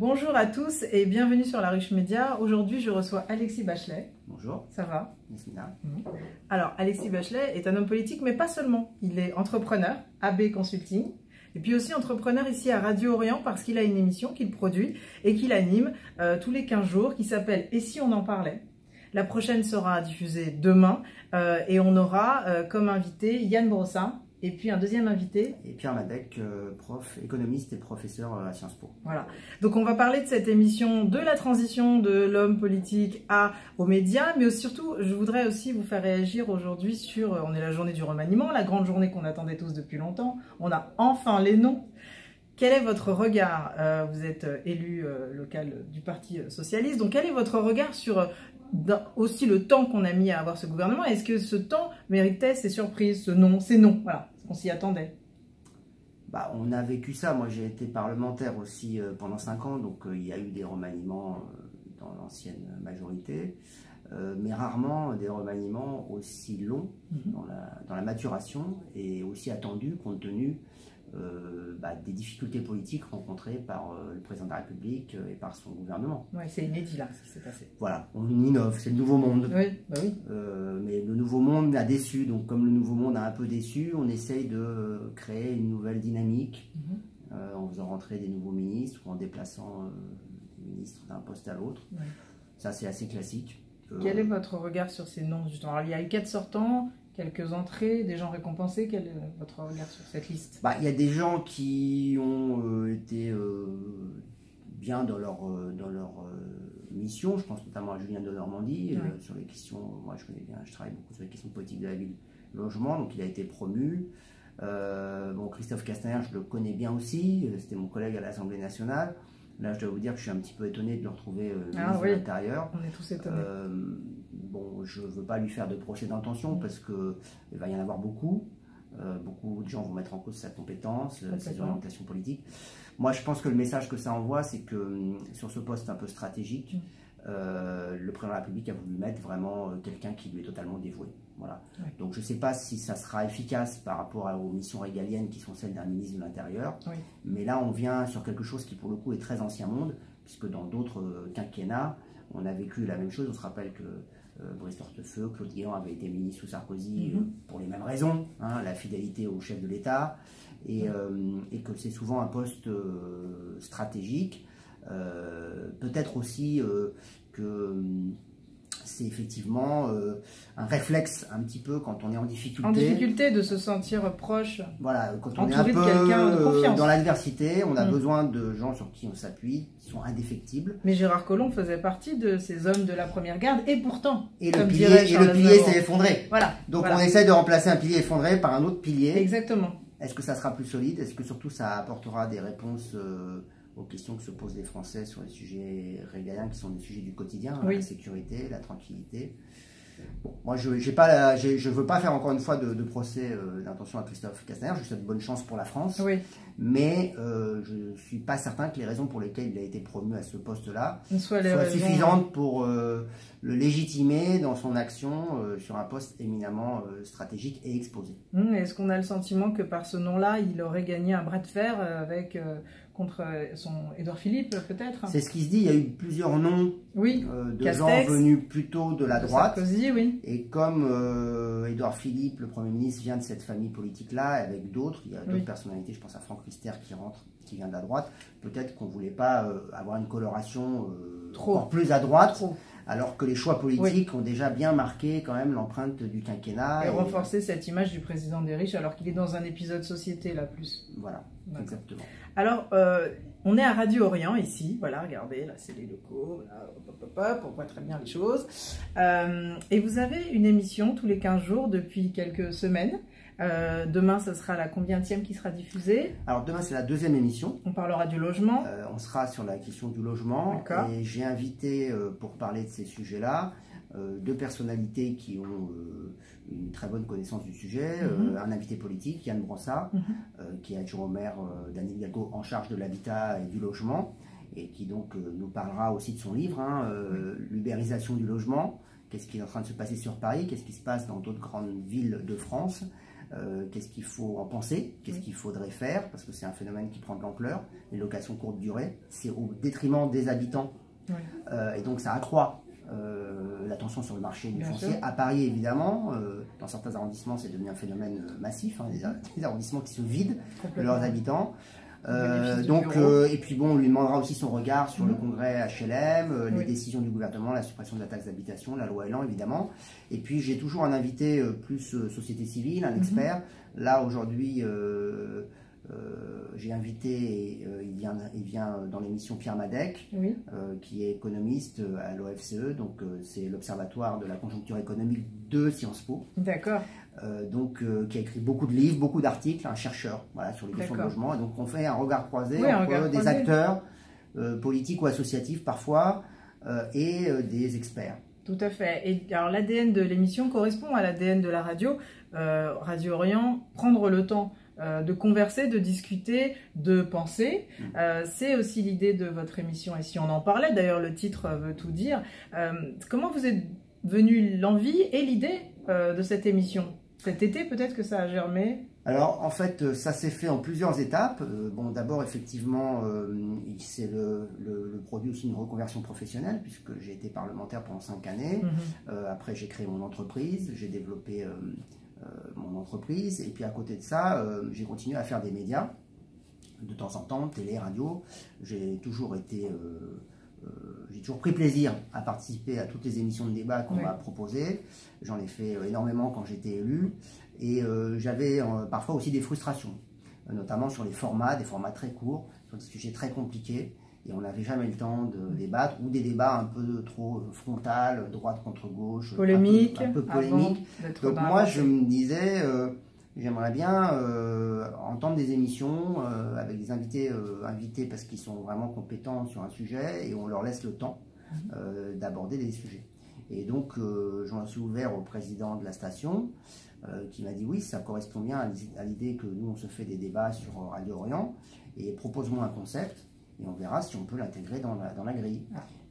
Bonjour à tous et bienvenue sur La Ruche Média. Aujourd'hui, je reçois Alexis Bachelet. Bonjour. Ça va? Bismillah. Alors, Alexis Bachelet est un homme politique, mais pas seulement. Il est entrepreneur, AB Consulting, et puis aussi entrepreneur ici à Radio Orient parce qu'il a une émission qu'il produit et qu'il anime tous les 15 jours qui s'appelle « Et si on en parlait ?» La prochaine sera diffusée demain et on aura comme invité Yann Brossard. Et puis un deuxième invité. Et Pierre Madec, prof, économiste et professeur à Sciences Po. Voilà. Donc on va parler de cette émission, de la transition de l'homme politique aux médias, mais surtout, je voudrais aussi vous faire réagir aujourd'hui sur, on est la journée du remaniement, la grande journée qu'on attendait tous depuis longtemps. On a enfin les noms. Quel est votre regard? Vous êtes élu local du Parti Socialiste, donc quel est votre regard sur aussi le temps qu'on a mis à avoir ce gouvernement? Est-ce que ce temps méritait ces surprises, ces noms, voilà, est-ce qu'on s'y attendait? Bah, on a vécu ça. Moi, j'ai été parlementaire aussi pendant 5 ans, donc il y a eu des remaniements dans l'ancienne majorité, mais rarement des remaniements aussi longs dans la maturation et aussi attendus compte tenu des difficultés politiques rencontrées par le président de la République et par son gouvernement. Oui, c'est inédit là, ce qui s'est passé. Voilà, on innove, c'est le nouveau monde. Oui, bah oui. Mais le nouveau monde a déçu, donc comme le nouveau monde a un peu déçu, on essaye de créer une nouvelle dynamique en faisant rentrer des nouveaux ministres ou en déplaçant les ministres d'un poste à l'autre. Oui. Ça, c'est assez classique. Quel est votre regard sur ces noms justement? Alors, il y a eu 4 sortants, quelques entrées, des gens récompensés. Quel est votre regard sur cette liste? Il y a des gens qui ont été bien dans leur mission. Je pense notamment à Julien de Normandie sur les questions. Moi, je connais bien, je travaille beaucoup sur les questions politiques de la ville, logement. Donc, il a été promu. Christophe Castaner, je le connais bien aussi. C'était mon collègue à l'Assemblée nationale. Là, je dois vous dire que je suis un petit peu étonné de le retrouver ministre de l'Intérieur. On est tous étonnés. Je ne veux pas lui faire de procès d'intention parce qu'il va y en avoir beaucoup. Beaucoup de gens vont mettre en cause sa compétence, ses orientations politiques. Moi, je pense que le message que ça envoie, c'est que sur ce poste un peu stratégique, le président de la République a voulu mettre vraiment quelqu'un qui lui est totalement dévoué. Voilà. Ouais. Donc, je ne sais pas si ça sera efficace par rapport aux missions régaliennes qui sont celles d'un ministre de l'Intérieur. Oui. Mais là, on vient sur quelque chose qui, pour le coup, est très ancien monde, puisque dans d'autres quinquennats, on a vécu la même chose. On se rappelle que Brice Hortefeux, Claude Guéant avait été ministre sous Sarkozy pour les mêmes raisons, la fidélité au chef de l'État, et que c'est souvent un poste stratégique. Peut-être aussi que c'est effectivement un réflexe un petit peu quand on est en difficulté. En difficulté de se sentir proche. Voilà, quand on est un peu dans l'adversité, on a besoin de gens sur qui on s'appuie, qui sont indéfectibles. Mais Gérard Collomb faisait partie de ces hommes de la première garde, et pourtant, le pilier s'est effondré. Voilà. Donc on essaie de remplacer un pilier effondré par un autre pilier. Exactement. Est-ce que ça sera plus solide? Est-ce que surtout ça apportera des réponses aux questions que se posent les Français sur les sujets régaliens qui sont des sujets du quotidien, la sécurité, la tranquillité? Bon, moi, je ne veux pas faire encore une fois de procès d'intention à Christophe Castaner. Je lui souhaite bonne chance pour la France. Oui. Mais je ne suis pas certain que les raisons pour lesquelles il a été promu à ce poste-là soient suffisantes pour le légitimer dans son action sur un poste éminemment stratégique et exposé. Est-ce qu'on a le sentiment que par ce nom-là, il aurait gagné un bras de fer contre son Édouard Philippe, peut-être? C'est ce qui se dit. Il y a eu plusieurs noms de gens venus plutôt de la droite. Sarkozy, oui. Et comme Édouard Philippe, le Premier ministre, vient de cette famille politique-là, avec d'autres, il y a d'autres personnalités, je pense à Franck Rister qui vient de la droite, peut-être qu'on ne voulait pas avoir une coloration encore plus à droite. Alors que les choix politiques ont déjà bien marqué quand même l'empreinte du quinquennat. Et renforcer cette image du président des riches alors qu'il est dans un épisode société là plus. Voilà, exactement. Alors, on est à Radio Orient ici, voilà, regardez, là c'est les locaux, là, on voit très bien les choses. Et vous avez une émission tous les 15 jours depuis quelques semaines. Demain, ce sera la combienième qui sera diffusée? Alors demain, c'est la 2e émission. On parlera du logement. On sera sur la question du logement. Et j'ai invité, pour parler de ces sujets-là, 2 personnalités qui ont une très bonne connaissance du sujet. Un invité politique, Yann Brossard, qui est adjoint au maire d'Anne Hidalgo en charge de l'habitat et du logement, et qui donc nous parlera aussi de son livre, L'ubérisation du logement. Qu'est-ce qui est en train de se passer sur Paris? Qu'est-ce qui se passe dans d'autres grandes villes de France? qu'est-ce qu'il faut en penser, qu'est-ce qu'il faudrait faire, parce que c'est un phénomène qui prend de l'ampleur, les locations courte durée, c'est au détriment des habitants, et donc ça accroît la tension sur le marché du foncier. À Paris, évidemment, dans certains arrondissements, c'est devenu un phénomène massif, des arrondissements qui se vident de leurs habitants. Et puis bon, on lui demandera aussi son regard sur le congrès HLM, les décisions du gouvernement, la suppression de la taxe d'habitation, la loi Elan évidemment. Et puis j'ai toujours un invité plus société civile, un expert. Là aujourd'hui, j'ai invité, il vient dans l'émission Pierre Madec, qui est économiste à l'OFCE, donc c'est l'Observatoire de la conjoncture économique de Sciences Po. D'accord. Qui a écrit beaucoup de livres, beaucoup d'articles, un chercheur sur les questions de logement. Et donc on fait un regard croisé entre des acteurs politiques ou associatifs parfois et des experts. Tout à fait. Et alors l'ADN de l'émission correspond à l'ADN de la radio. Radio Orient, prendre le temps de converser, de discuter, de penser. C'est aussi l'idée de votre émission. Et si on en parlait, d'ailleurs le titre veut tout dire. Comment vous êtes venu l'envie et l'idée de cette émission? Cet été, peut-être que ça a germé? Alors, en fait, ça s'est fait en plusieurs étapes. Bon, d'abord, effectivement, c'est le produit aussi d'une reconversion professionnelle, puisque j'ai été parlementaire pendant 5 années. Après, j'ai créé mon entreprise, j'ai développé mon entreprise. Et puis, à côté de ça, j'ai continué à faire des médias, de temps en temps, télé, radio. J'ai toujours été... j'ai toujours pris plaisir à participer à toutes les émissions de débat qu'on m'a proposées. J'en ai fait énormément quand j'étais élu. Et j'avais parfois aussi des frustrations, notamment sur les formats, des formats très courts, sur des sujets très compliqués. Et on n'avait jamais le temps de débattre, ou des débats un peu trop frontal, droite contre gauche, polémique, un peu polémique. Donc moi, je me disais... j'aimerais bien entendre des émissions avec des invités parce qu'ils sont vraiment compétents sur un sujet et on leur laisse le temps d'aborder des sujets. Et donc, j'en suis ouvert au président de la station qui m'a dit oui, ça correspond bien à l'idée que nous, on se fait des débats sur Radio Orient et propose-moi un concept et on verra si on peut l'intégrer dans la grille.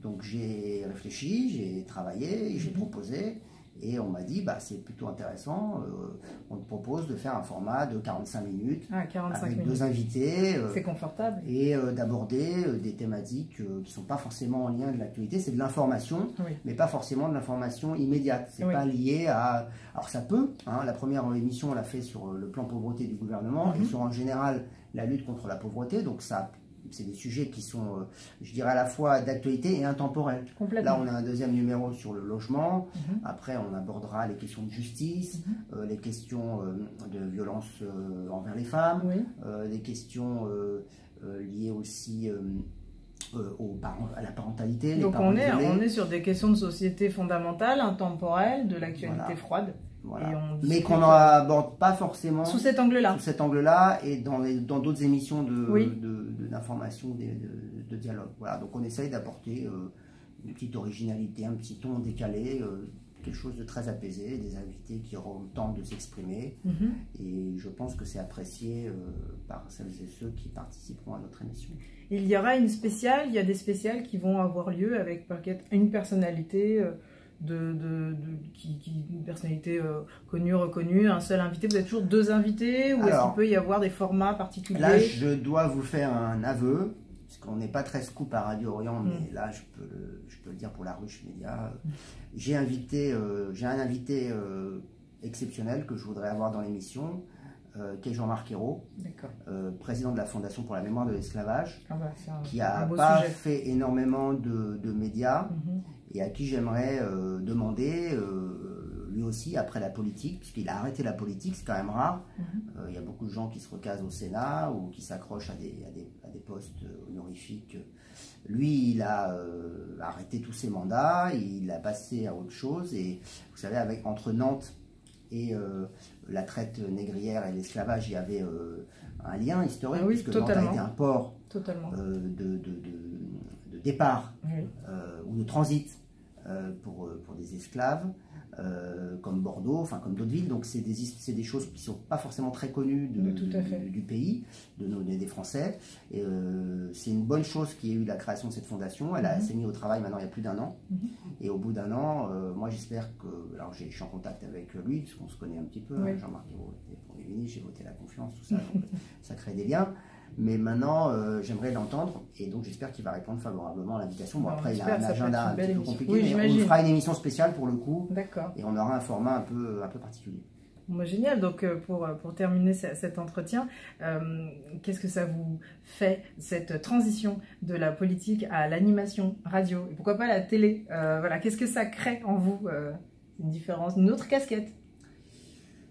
Donc, j'ai réfléchi, j'ai travaillé, j'ai proposé. Et on m'a dit, c'est plutôt intéressant, on te propose de faire un format de 45 minutes, avec 2 invités. C'est confortable. Et d'aborder des thématiques qui ne sont pas forcément en lien avec l'actualité, c'est de l'information, mais pas forcément de l'information immédiate. C'est pas lié à... Alors ça peut, la première émission, on l'a fait sur le plan pauvreté du gouvernement, et sur en général la lutte contre la pauvreté, donc ça... C'est des sujets qui sont, je dirais, à la fois d'actualité et intemporels. Là, on a un deuxième numéro sur le logement. Après, on abordera les questions de justice, les questions de violence envers les femmes, les questions liées aussi à la parentalité. Donc, on est sur des questions de société fondamentales, intemporelles, de l'actualité froide. Voilà. Mais qu'on n'aborde pas forcément sous cet angle-là. Sous cet angle-là et dans d'autres émissions d'information, de dialogue. Voilà. Donc on essaye d'apporter une petite originalité, un petit ton décalé, quelque chose de très apaisé, des invités qui auront le temps de s'exprimer. Et je pense que c'est apprécié par celles et ceux qui participeront à notre émission. Il y aura une spéciale, il y a des spéciales qui vont avoir lieu avec une personnalité... une personnalité connue, reconnue, un seul invité. Vous avez toujours 2 invités ou est-ce qu'il peut y avoir des formats particuliers? Là, je dois vous faire un aveu, parce qu'on n'est pas très scoop à Radio Orient, mais là, je peux le dire pour la Ruche Média. J'ai un invité exceptionnel que je voudrais avoir dans l'émission, qui est Jean-Marc Ayrault, président de la Fondation pour la mémoire de l'esclavage, qui n'a pas fait énormément de médias, et à qui j'aimerais demander, lui aussi, après la politique, puisqu'il a arrêté la politique, c'est quand même rare. Il y a beaucoup de gens qui se recasent au Sénat ou qui s'accrochent à des postes honorifiques. Lui, il a arrêté tous ses mandats, il a passé à autre chose, et vous savez, entre Nantes et la traite négrière et l'esclavage, il y avait un lien historique, puisque Nantes a été un port de départ ou de transit pour des esclaves. comme Bordeaux, enfin comme d'autres villes. Donc c'est des choses qui ne sont pas forcément très connues du pays, des Français. Et c'est une bonne chose qu'il y ait eu la création de cette fondation. Elle s'est mise au travail maintenant il y a plus d'1 an. Et au bout d'1 an, moi j'espère que... Alors je suis en contact avec lui, parce qu'on se connaît un petit peu. Jean-Marc Ayrault était Premier ministre, j'ai voté la confiance, tout ça. Donc ça crée des liens. Mais maintenant, j'aimerais l'entendre, et donc j'espère qu'il va répondre favorablement à l'invitation. Bon, après, il a un agenda un petit peu compliqué, mais on fera une émission spéciale pour le coup, et on aura un format un peu particulier. Bon, génial, donc pour terminer cet entretien, qu'est-ce que ça vous fait, cette transition de la politique à l'animation radio, et pourquoi pas la télé, voilà, qu'est-ce que ça crée en vous, une différence, une autre casquette?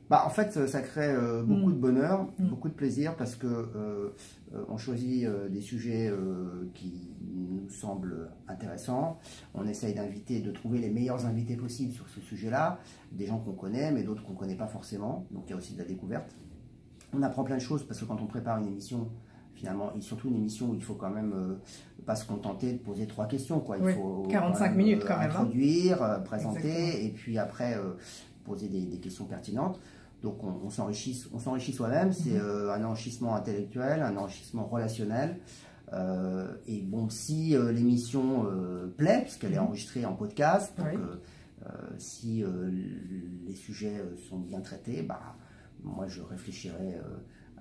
Bah, en fait, ça crée beaucoup de bonheur, beaucoup de plaisir, parce que on choisit des sujets qui nous semblent intéressants. On essaye de trouver les meilleurs invités possibles sur ce sujet-là, des gens qu'on connaît, mais d'autres qu'on ne connaît pas forcément. Donc il y a aussi de la découverte. On apprend plein de choses, parce que quand on prépare une émission, finalement, et surtout une émission où il faut quand même pas se contenter de poser 3 questions, quoi. Il faut 45 minutes quand même. Introduire, présenter, et puis après poser des questions pertinentes. Donc on s'enrichit soi-même, c'est un enrichissement intellectuel, un enrichissement relationnel. Et bon, si l'émission plaît, puisqu'elle est enregistrée en podcast, donc si les sujets sont bien traités, bah, moi je réfléchirai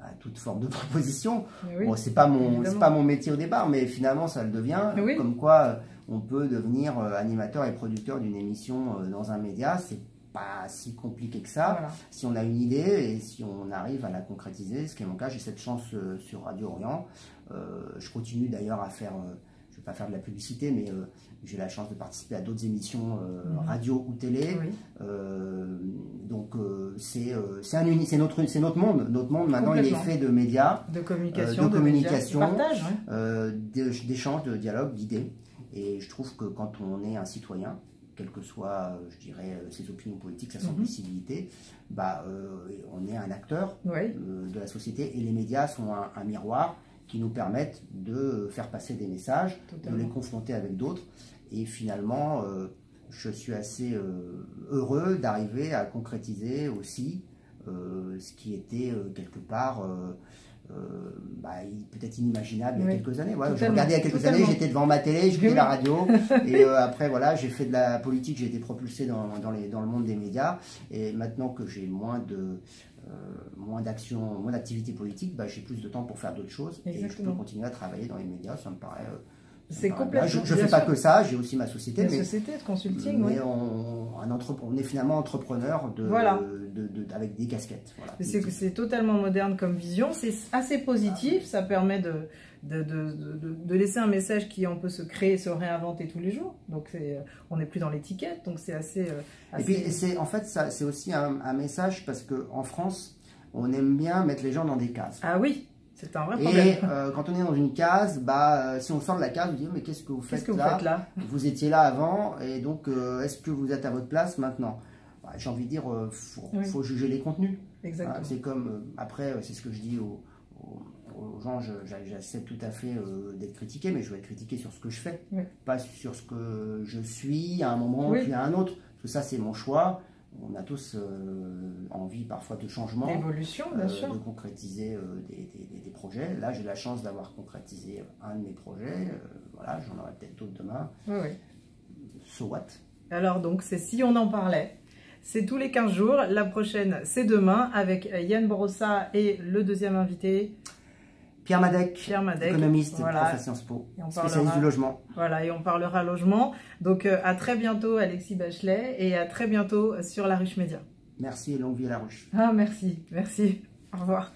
à toute forme de proposition. Bon, c'est pas mon métier au départ, mais finalement ça le devient. Comme quoi on peut devenir animateur et producteur d'une émission dans un média, c'est pas si compliqué que ça, si on a une idée et si on arrive à la concrétiser, ce qui est mon cas. J'ai cette chance sur Radio Orient. Je continue d'ailleurs à faire, je vais pas faire de la publicité, mais j'ai la chance de participer à d'autres émissions radio ou télé. Donc c'est notre monde. Notre monde maintenant, il est fait de médias, de communication, d'échanges, de dialogue, d'idées. Et je trouve que quand on est un citoyen, quelles que soient, je dirais, ses opinions politiques, sa sensibilité, bah, on est un acteur de la société, et les médias sont un miroir qui nous permettent de faire passer des messages, de les confronter avec d'autres. Et finalement, je suis assez heureux d'arriver à concrétiser aussi ce qui était quelque part... peut-être inimaginable il y a quelques années. Je regardais il y a quelques années, j'étais devant ma télé, je faisais la radio, et après voilà, j'ai fait de la politique, j'ai été propulsé dans le monde des médias, et maintenant que j'ai moins d'action, moins d'activité politique, bah, j'ai plus de temps pour faire d'autres choses, et je peux continuer à travailler dans les médias, ça me paraît... C'est complètement. Je ne fais pas que ça, j'ai aussi ma société. Une société de consulting, mais on est finalement entrepreneur avec des casquettes. Voilà. C'est totalement moderne comme vision, c'est assez positif, ça permet de laisser un message qui on peut se créer, se réinventer tous les jours. Donc on n'est plus dans l'étiquette, donc c'est assez... Et puis en fait, c'est aussi un message, parce qu'en France, on aime bien mettre les gens dans des cases. Ah oui. C'est un vrai problème. Et quand on est dans une case, bah, si on sort de la case, on dit mais qu'est-ce que vous faites là, vous étiez là avant, et donc est-ce que vous êtes à votre place maintenant? Bah, j'ai envie de dire, faut juger les contenus. Exactement. C'est comme, après, c'est ce que je dis aux gens, j'accepte tout à fait d'être critiqué, mais je vais être critiqué sur ce que je fais, pas sur ce que je suis à un moment puis à un autre. Parce que ça, c'est mon choix. On a tous envie parfois de changement, d'évolution, bien sûr, de concrétiser des projets. Là, j'ai la chance d'avoir concrétisé un de mes projets. Voilà, j'en aurai peut-être d'autres demain. So what? Alors donc, c'est Si on en parlait. C'est tous les 15 jours. La prochaine, c'est demain, avec Yann Brossa et le deuxième invité, Pierre Madec, économiste, prof à Sciences Po, spécialiste du logement. Voilà, et on parlera logement. Donc à très bientôt, Alexis Bachelet, et à très bientôt sur La Ruche Média. Merci et longue vie à La Ruche. Ah, merci, merci. Au revoir.